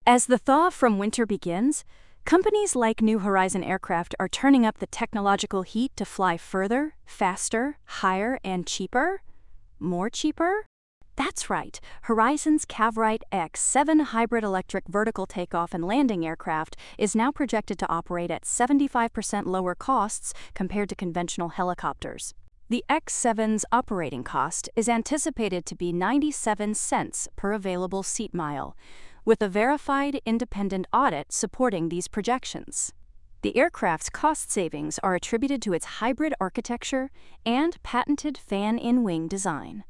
As the thaw from winter begins, companies like New Horizon Aircraft are turning up the technological heat to fly further, faster, higher, and cheaper. More cheaper? That's right. Horizon's COHR X7 hybrid electric vertical takeoff and landing aircraft is now projected to operate at 75% lower costs compared to conventional helicopters. The X7's operating cost is anticipated to be 97 cents per available seat mile, with a verified independent audit supporting these projections. The aircraft's cost savings are attributed to its hybrid architecture and patented fan-in-wing design.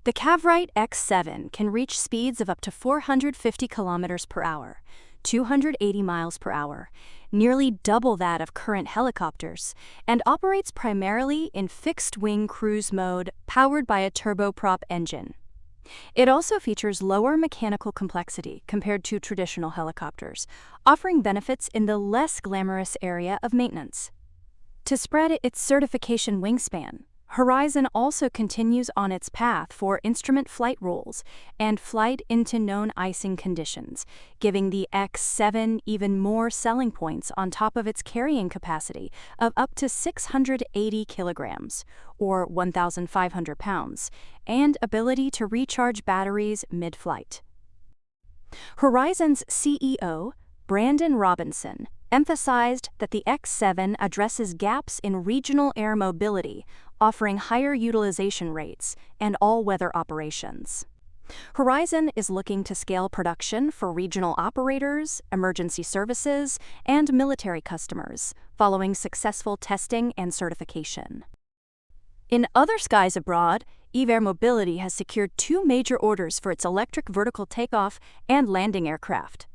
The COHR X7 can reach speeds of up to 450 kilometers per hour, 280 miles per hour, nearly double that of current helicopters, and operates primarily in fixed-wing cruise mode powered by a turboprop engine. It also features lower mechanical complexity compared to traditional helicopters, offering benefits in the less glamorous area of maintenance. To spread its certification wingspan, Horizon also continues on its path for instrument flight rules and flight into known icing conditions, giving the X7 even more selling points on top of its carrying capacity of up to 680 kilograms, or 1,500 pounds, and ability to recharge batteries mid-flight. Horizon's CEO, Brandon Robinson, emphasized that the X7 addresses gaps in regional air mobility, offering higher utilization rates and all-weather operations. Horizon is looking to scale production for regional operators, emergency services, and military customers, following successful testing and certification. In other skies abroad, EVER Mobility has secured 2 major orders for its electric vertical takeoff and landing aircraft.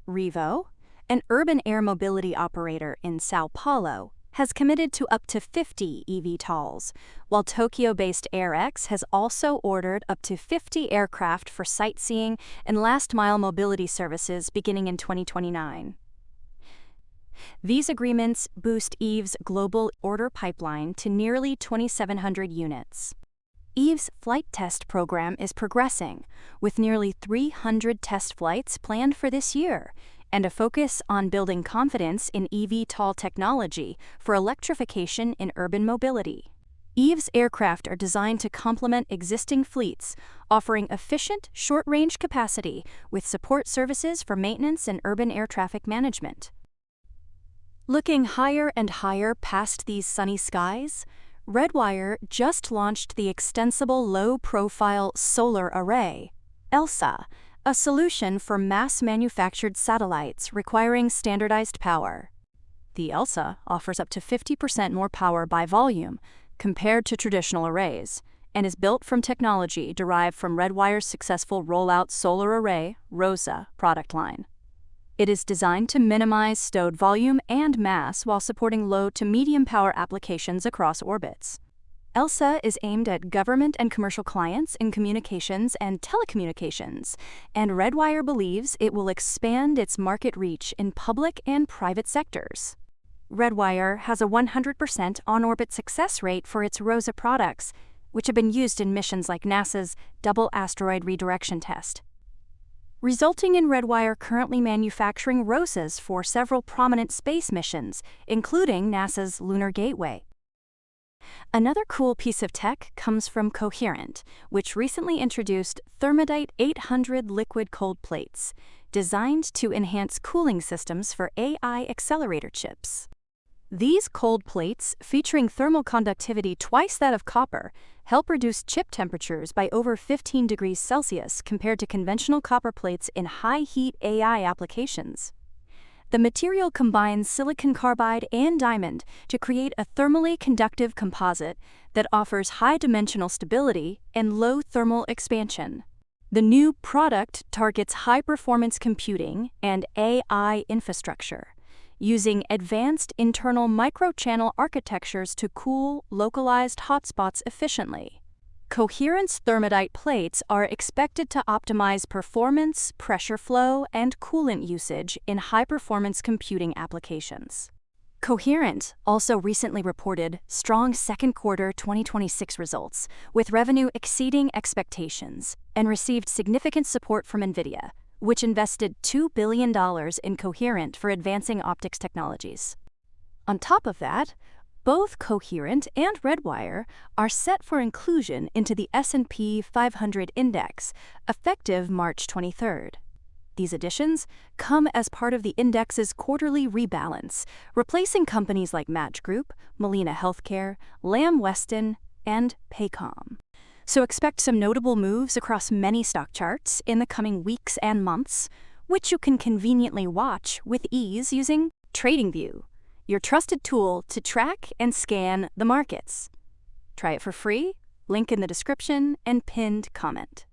Revo, an urban air mobility operator in Sao Paulo, has committed to up to 50 EVTLs, while Tokyo-based AirX has also ordered up to 50 aircraft for sightseeing and last-mile mobility services beginning in 2029. These agreements boost EVE's global order pipeline to nearly 2,700 units. EVE's flight test program is progressing, with nearly 300 test flights planned for this year, and a focus on building confidence in EVTOL technology for electrification in urban mobility. EVE's aircraft are designed to complement existing fleets, offering efficient, short-range capacity with support services for maintenance and urban air traffic management. Looking higher and higher past these sunny skies, Redwire just launched the Extensible Low-Profile Solar Array, ELSA, a solution for mass-manufactured satellites requiring standardized power. The ELSA offers up to 50% more power by volume compared to traditional arrays, and is built from technology derived from Redwire's successful rollout solar array, ROSA, product line. It is designed to minimize stowed volume and mass while supporting low to medium power applications across orbits. ELSA is aimed at government and commercial clients in communications and telecommunications, and Redwire believes it will expand its market reach in public and private sectors. Redwire has a 100% on-orbit success rate for its ROSA products, which have been used in missions like NASA's Double Asteroid Redirection Test, resulting in Redwire currently manufacturing ROSAs for several prominent space missions, including NASA's Lunar Gateway. Another cool piece of tech comes from Coherent, which recently introduced Thermodite 800 liquid cold plates, designed to enhance cooling systems for AI accelerator chips. These cold plates, featuring thermal conductivity twice that of copper, help reduce chip temperatures by over 15 degrees Celsius compared to conventional copper plates in high-heat AI applications. The material combines silicon carbide and diamond to create a thermally conductive composite that offers high-dimensional stability and low thermal expansion. The new product targets high-performance computing and AI infrastructure, using advanced internal microchannel architectures to cool localized hotspots efficiently. Coherent's thermodite plates are expected to optimize performance, pressure flow, and coolant usage in high-performance computing applications. Coherent also recently reported strong second quarter 2026 results, with revenue exceeding expectations, and received significant support from NVIDIA, which invested $2 billion in Coherent for advancing optics technologies. On top of that, both Coherent and Redwire are set for inclusion into the S&P 500 index, effective March 23rd. These additions come as part of the index's quarterly rebalance, replacing companies like Match Group, Molina Healthcare, Lamb Weston, and Paycom. So expect some notable moves across many stock charts in the coming weeks and months, which you can conveniently watch with ease using TradingView, your trusted tool to track and scan the markets. Try it for free, link in the description and pinned comment.